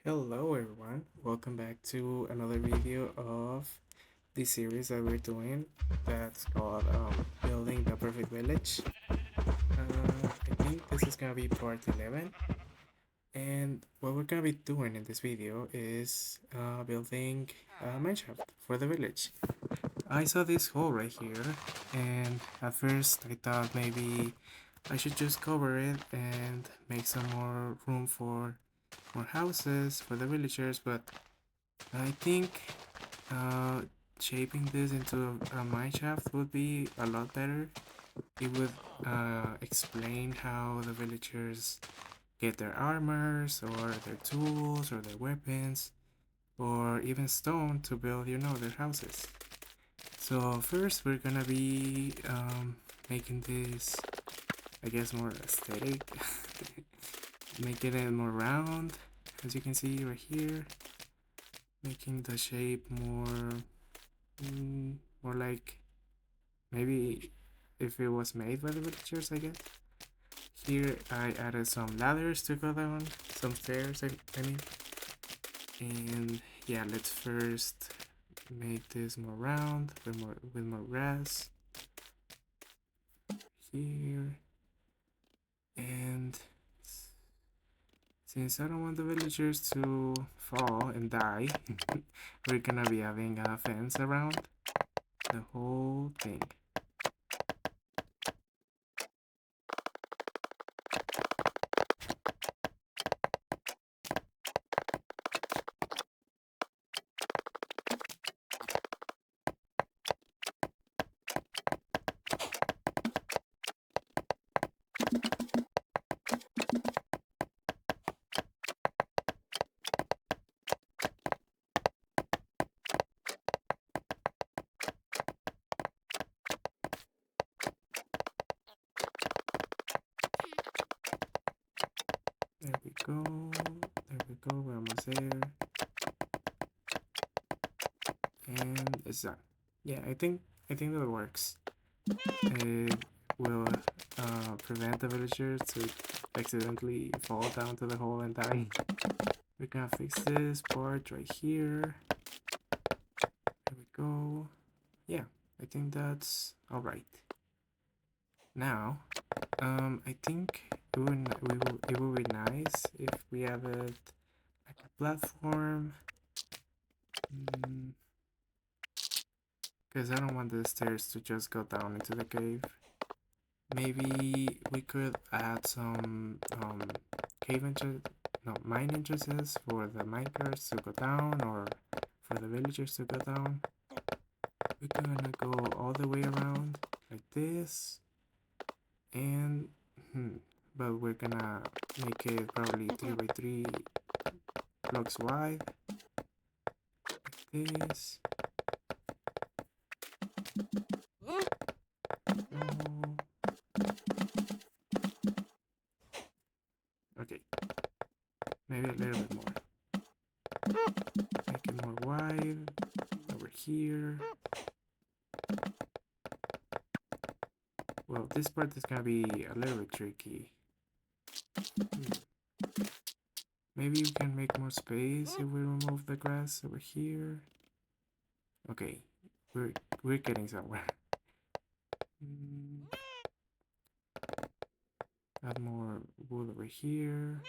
Hello everyone, welcome back to another video of this series that we're doing that's called Building the Perfect Village. I think this is gonna be part 11, and what we're gonna be doing in this video is building a mineshaft for the village. I saw this hole right here, and at first I thought maybe I should just cover it and make some more room for more houses for the villagers, but I think uh, shaping this into a mine shaft would be a lot better. It would explain how the villagers get their armors or their tools or their weapons or even stone to build, their houses. So first we're gonna be making this, I guess, more aesthetic, making it more round, as you can see right here, making the shape more like maybe if it was made by the villagers, I guess. Here I added some ladders to go down, some stairs, I mean. And yeah, let's first make this more round with more grass here. And since I don't want the villagers to fall and die, we're gonna be having a fence around the whole thing. There we go. There we go. We're almost there. And it's done. Yeah, I think that works. It will prevent the villagers to accidentally fall down to the hole and die. We're gonna fix this part right here. There we go. Yeah, I think that's alright. Now, I think it would be nice if we added like a platform. Because I don't want the stairs to just go down into the cave. Maybe we could add some cave entrances, no, mine entrances for the minecars to go down or for the villagers to go down. We're gonna go all the way around like this, and but we're gonna make it probably 3 by 3 blocks wide like this. Okay, maybe a little bit more. Make it more wide over here. Well, this part is gonna be a little bit tricky. Maybe we can make more space if we remove the grass over here. Okay, we're getting somewhere. Add more wood over here.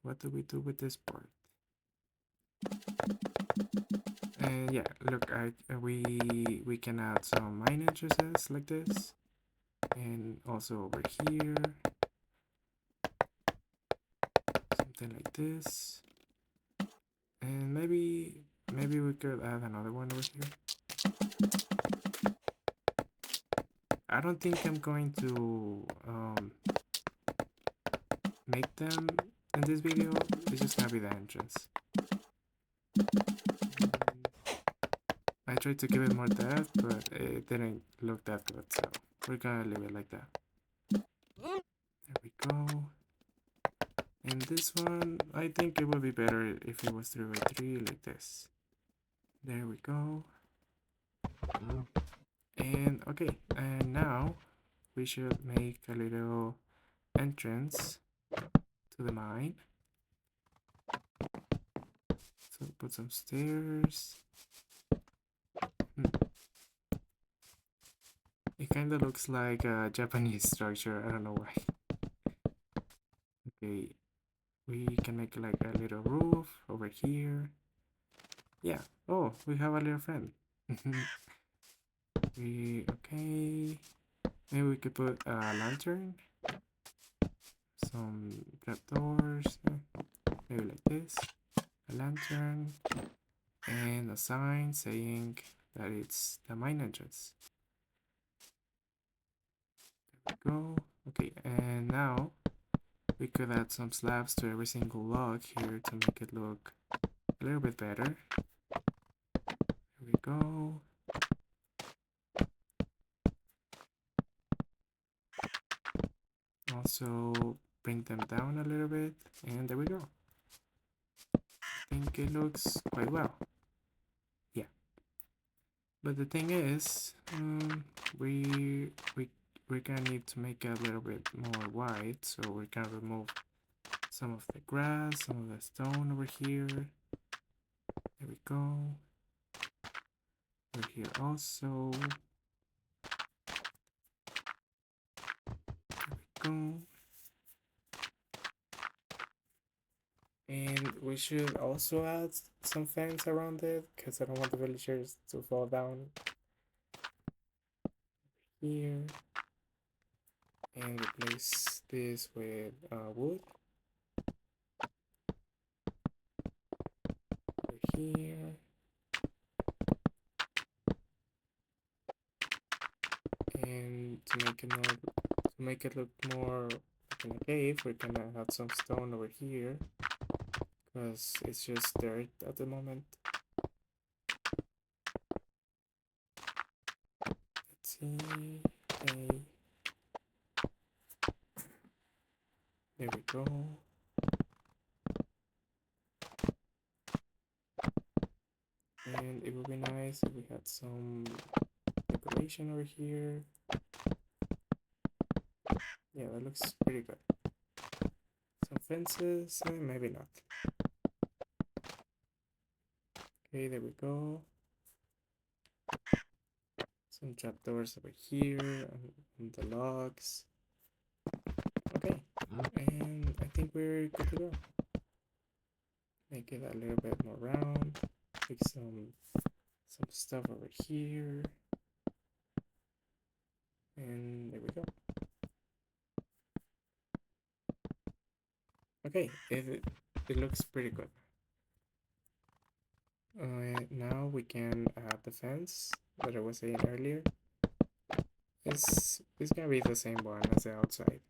What do we do with this part? And yeah, look, we can add some mine entrances like this, and also over here, something like this, and maybe we could add another one over here. I don't think I'm going to make them in this video. It's just gonna be the entrance. I tried to give it more depth, but it didn't look that good, so we're gonna leave it like that. There we go. And this one, I think it would be better if it was 3 by 3 like this. There we go. And okay, and now we should make a little entrance to the mine. put some stairs. It kind of looks like a Japanese structure. I don't know why. Okay, we can make like a little roof over here. Yeah. Oh, we have a little friend. Okay. Maybe we could put a lantern, some trapdoors, maybe like this, a lantern, and a sign saying that it's the mine entrance. There we go. Okay, and now we could add some slabs to every single log here to make it look a little bit better. There we go. Also bring them down a little bit, and there we go. I think it looks quite well. Yeah. But the thing is, we're gonna need to make it a little bit more wide, so we're gonna remove some of the grass, some of the stone over here. There we go. Over here also. There we go. And we should also add some fence around it, because I don't want the villagers to fall down here. And replace this with wood. Over here. And to make it look more like in a cave, we're gonna add some stone over here, because it's just dirt at the moment. Let's see. Okay. There we go. And it would be nice if we had some decoration over here. Yeah, that looks pretty good. Some fences, maybe not. Okay, there we go. Some trapdoors over here and the logs. Okay, and I think we're good to go. Make it a little bit more round. Take some stuff over here. And there we go. Okay, it looks pretty good. Now we can add the fence that I was saying earlier. It's gonna be the same one as the outside.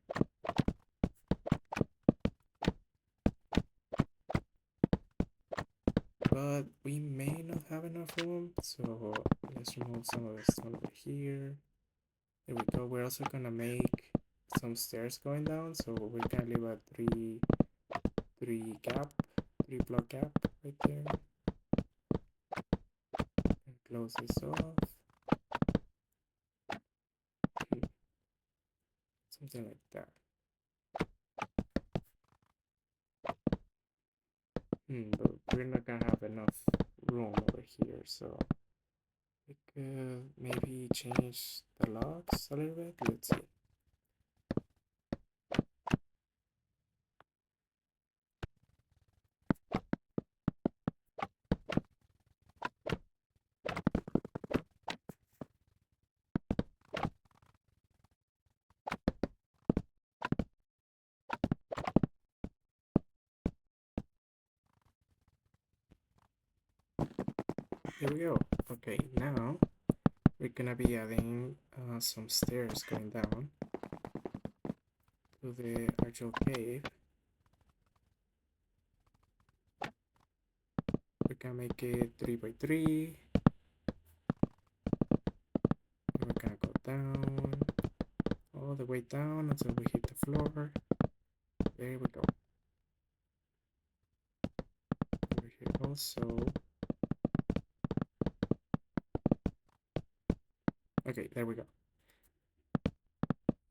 But we may not have enough room, so let's remove some of the stone over here. There we go. We're also gonna make some stairs going down, so we're gonna leave a three block gap right there. And close this off. Something like that. But we're not gonna have enough room over here, so we could maybe change the logs a little bit. Let's see. Here we go. Okay, now we're gonna be adding some stairs going down to the actual cave. We can make it 3 by 3. And we're gonna go down all the way down until we hit the floor. There we go. Over here also. Okay, there we go.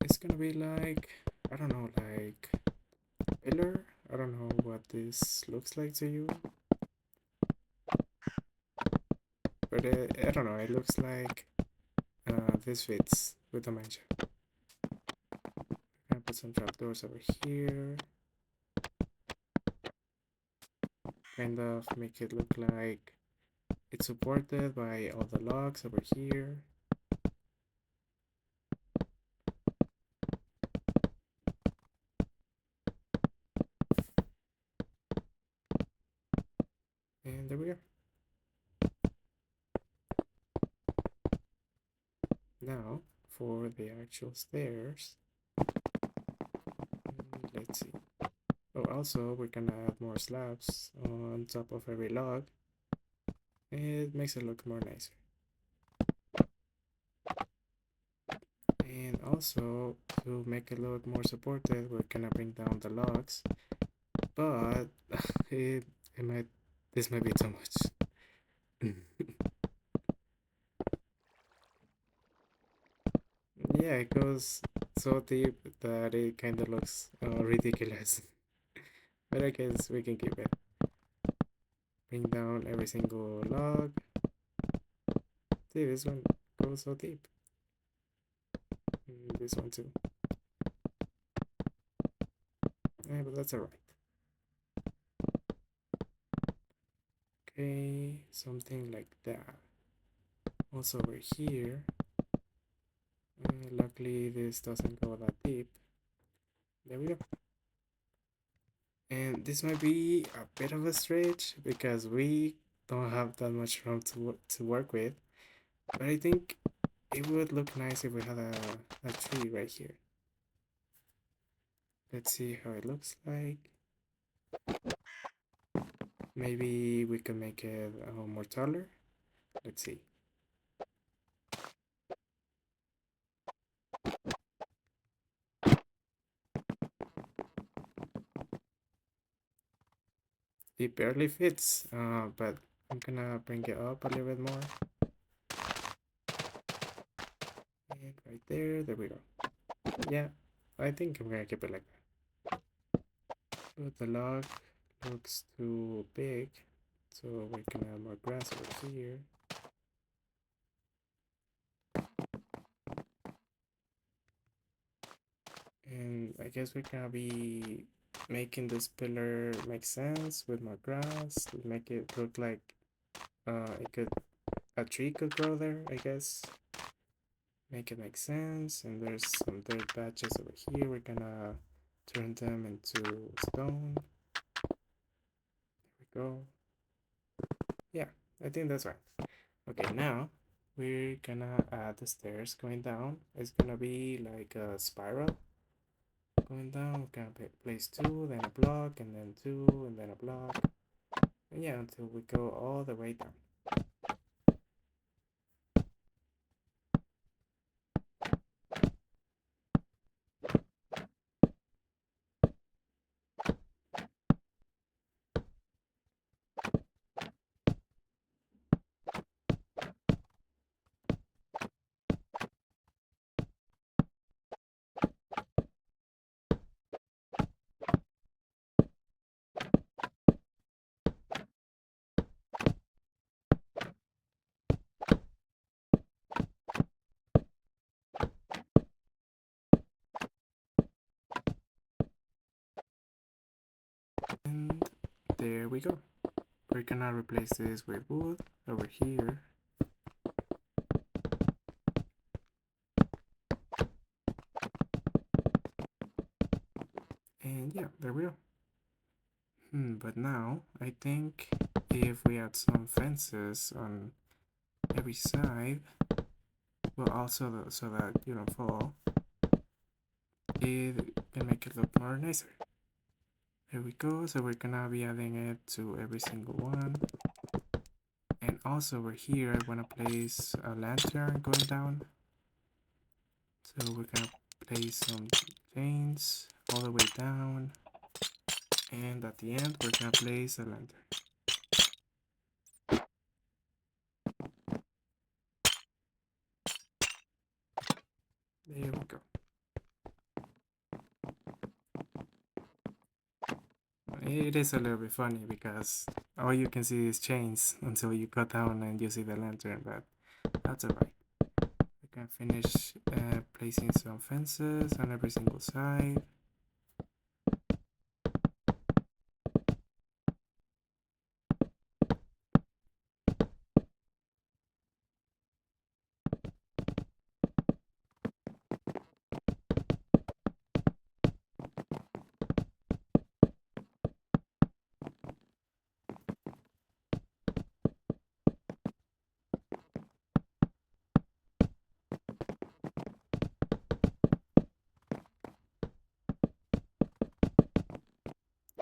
It's gonna be like, I don't know, like pillar. I don't know what this looks like to you. but I don't know, it looks like this fits with the mineshaft. I'm gonna put some trapdoors over here, kind of make it look like it's supported by all the logs over here. And there we go. Now for the actual stairs, let's see. Oh, also we're gonna add more slabs on top of every log. It makes it look more nicer. And also to make it look more supported, we're gonna bring down the logs. But it might this might be too much. Yeah, it goes so deep that it kind of looks ridiculous. But I guess we can keep it. Bring down every single log. See, this one goes so deep. And this one too. Yeah, but that's alright. Okay, something like that. Also over here. Luckily, this doesn't go that deep. There we go. And this might be a bit of a stretch because we don't have that much room to work with. But I think it would look nice if we had a tree right here. Let's see how it looks like. Maybe we can make it more taller. Let's see. It barely fits, but I'm gonna bring it up a little bit more. And right there we go. Yeah, I think I'm gonna keep it like that. But the log looks too big, so we can add more grass over here. And I guess we're gonna be making this pillar make sense with more grass, make it look like a tree could grow there, I guess. Make it make sense. And there's some dirt patches over here. We're gonna turn them into stone. There we go. Yeah, I think that's right. Okay, now we're gonna add the stairs going down. It's gonna be like a spiral going down. We're gonna place two, then a block, and then two, and then a block. And yeah, until we go all the way down. And there we go. We're gonna replace this with wood over here. And yeah, there we go. But now I think if we add some fences on every side, well, also so that you don't fall, it can make it look more nicer. There we go. So we're gonna be adding it to every single one. And also over here, I wanna place a lantern going down. So we're gonna place some chains all the way down. And at the end, we're gonna place a lantern. There we go. It is a little bit funny because All you can see is chains until you cut down and you see the lantern, but that's alright. We can finish placing some fences on every single side.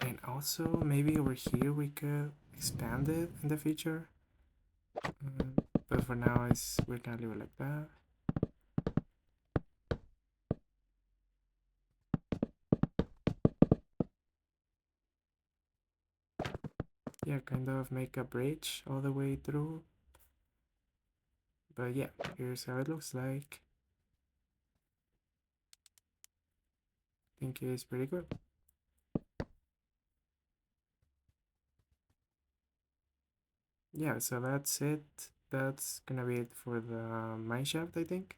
And also, maybe over here we could expand it in the future. But for now, we're gonna leave it like that. Yeah, kind of make a bridge all the way through. But yeah, here's how it looks like. I think it's pretty good. Yeah, so that's it. That's gonna be it for the mineshaft, I think.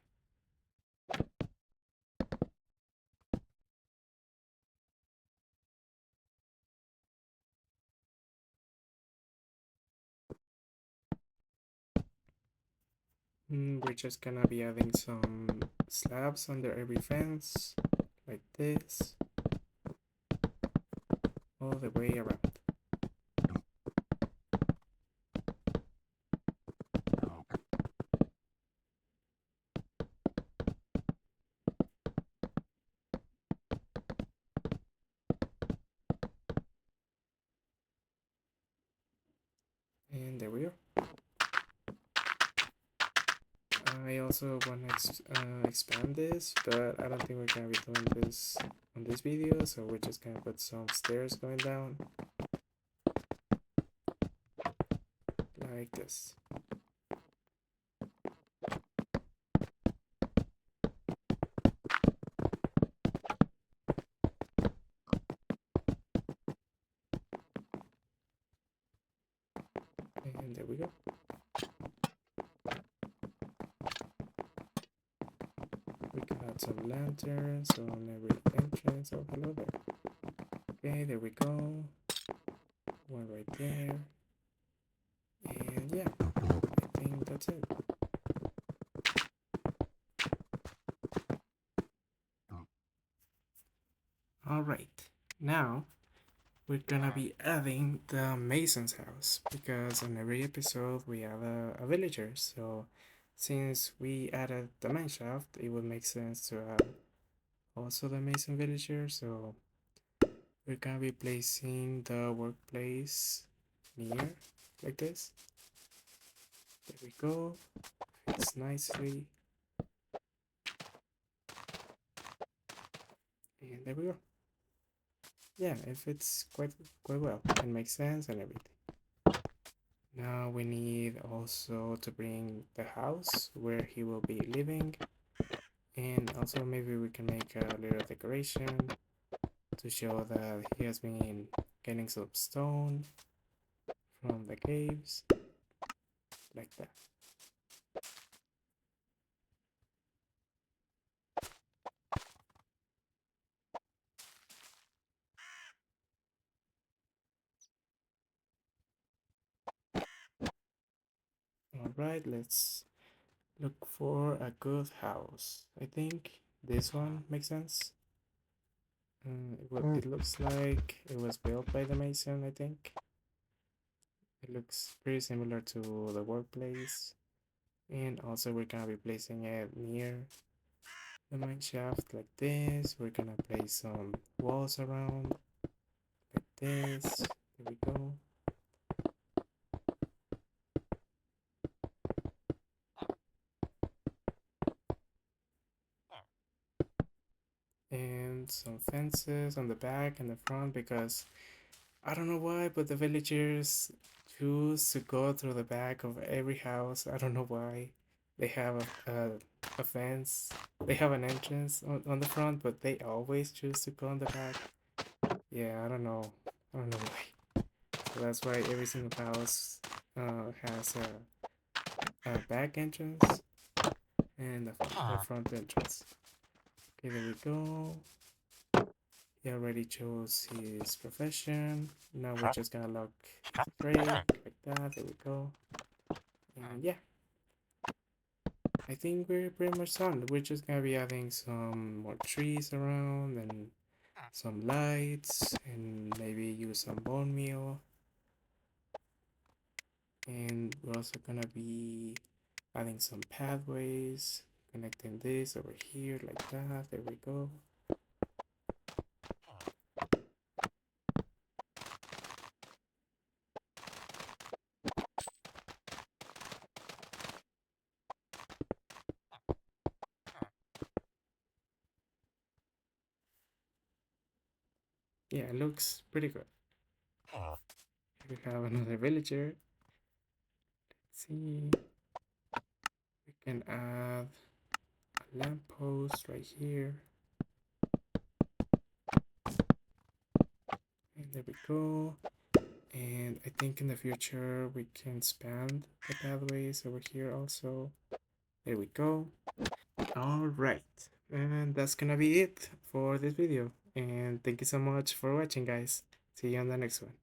We're just gonna be adding some slabs under every fence, like this, all the way around. And there we are. I also want to expand this, but I don't think we're gonna be doing this on this video, so we're just gonna put some stairs going down like this. And there we go. We can add some lanterns on every entrance. Oh, hello there. Okay, there we go. One right there. And yeah, I think that's it. Alright, now we're gonna be adding the Mason's house because on every episode we have a villager. So since we added the mineshaft, it would make sense to have also the Mason villager. So we're gonna be placing the workplace near like this. There we go. Fits nicely. And there we go. Yeah, it fits quite well. It makes sense and everything. Now we need also to bring the house where he will be living, and also maybe we can make a little decoration to show that he has been getting some stone from the caves, like that. Alright, let's look for a good house. I think this one makes sense. It looks like it was built by the mason, I think. It looks pretty similar to the workplace. And also we're gonna be placing it near the mine shaft like this. We're gonna place some walls around like this. There we go. And some fences on the back and the front because I don't know why, but the villagers choose to go through the back of every house. I don't know why. They have a fence. They have an entrance on the front, but they always choose to go on the back. Yeah, I don't know. I don't know why. So that's why every single house has a back entrance and a front entrance. Okay, there we go. He already chose his profession. Now we're just gonna lock the crate like that. There we go. And yeah, I think we're pretty much done. We're just gonna be adding some more trees around and some lights and maybe use some bone meal. And we're also gonna be adding some pathways, connecting this over here like that. There we go. Yeah, it looks pretty good. Here we have another villager. Let's see. We can add a lamppost right here. And there we go. And I think in the future we can expand the pathways over here also. There we go. Alright. And that's gonna be it for this video. And thank you so much for watching, guys. See you on the next one.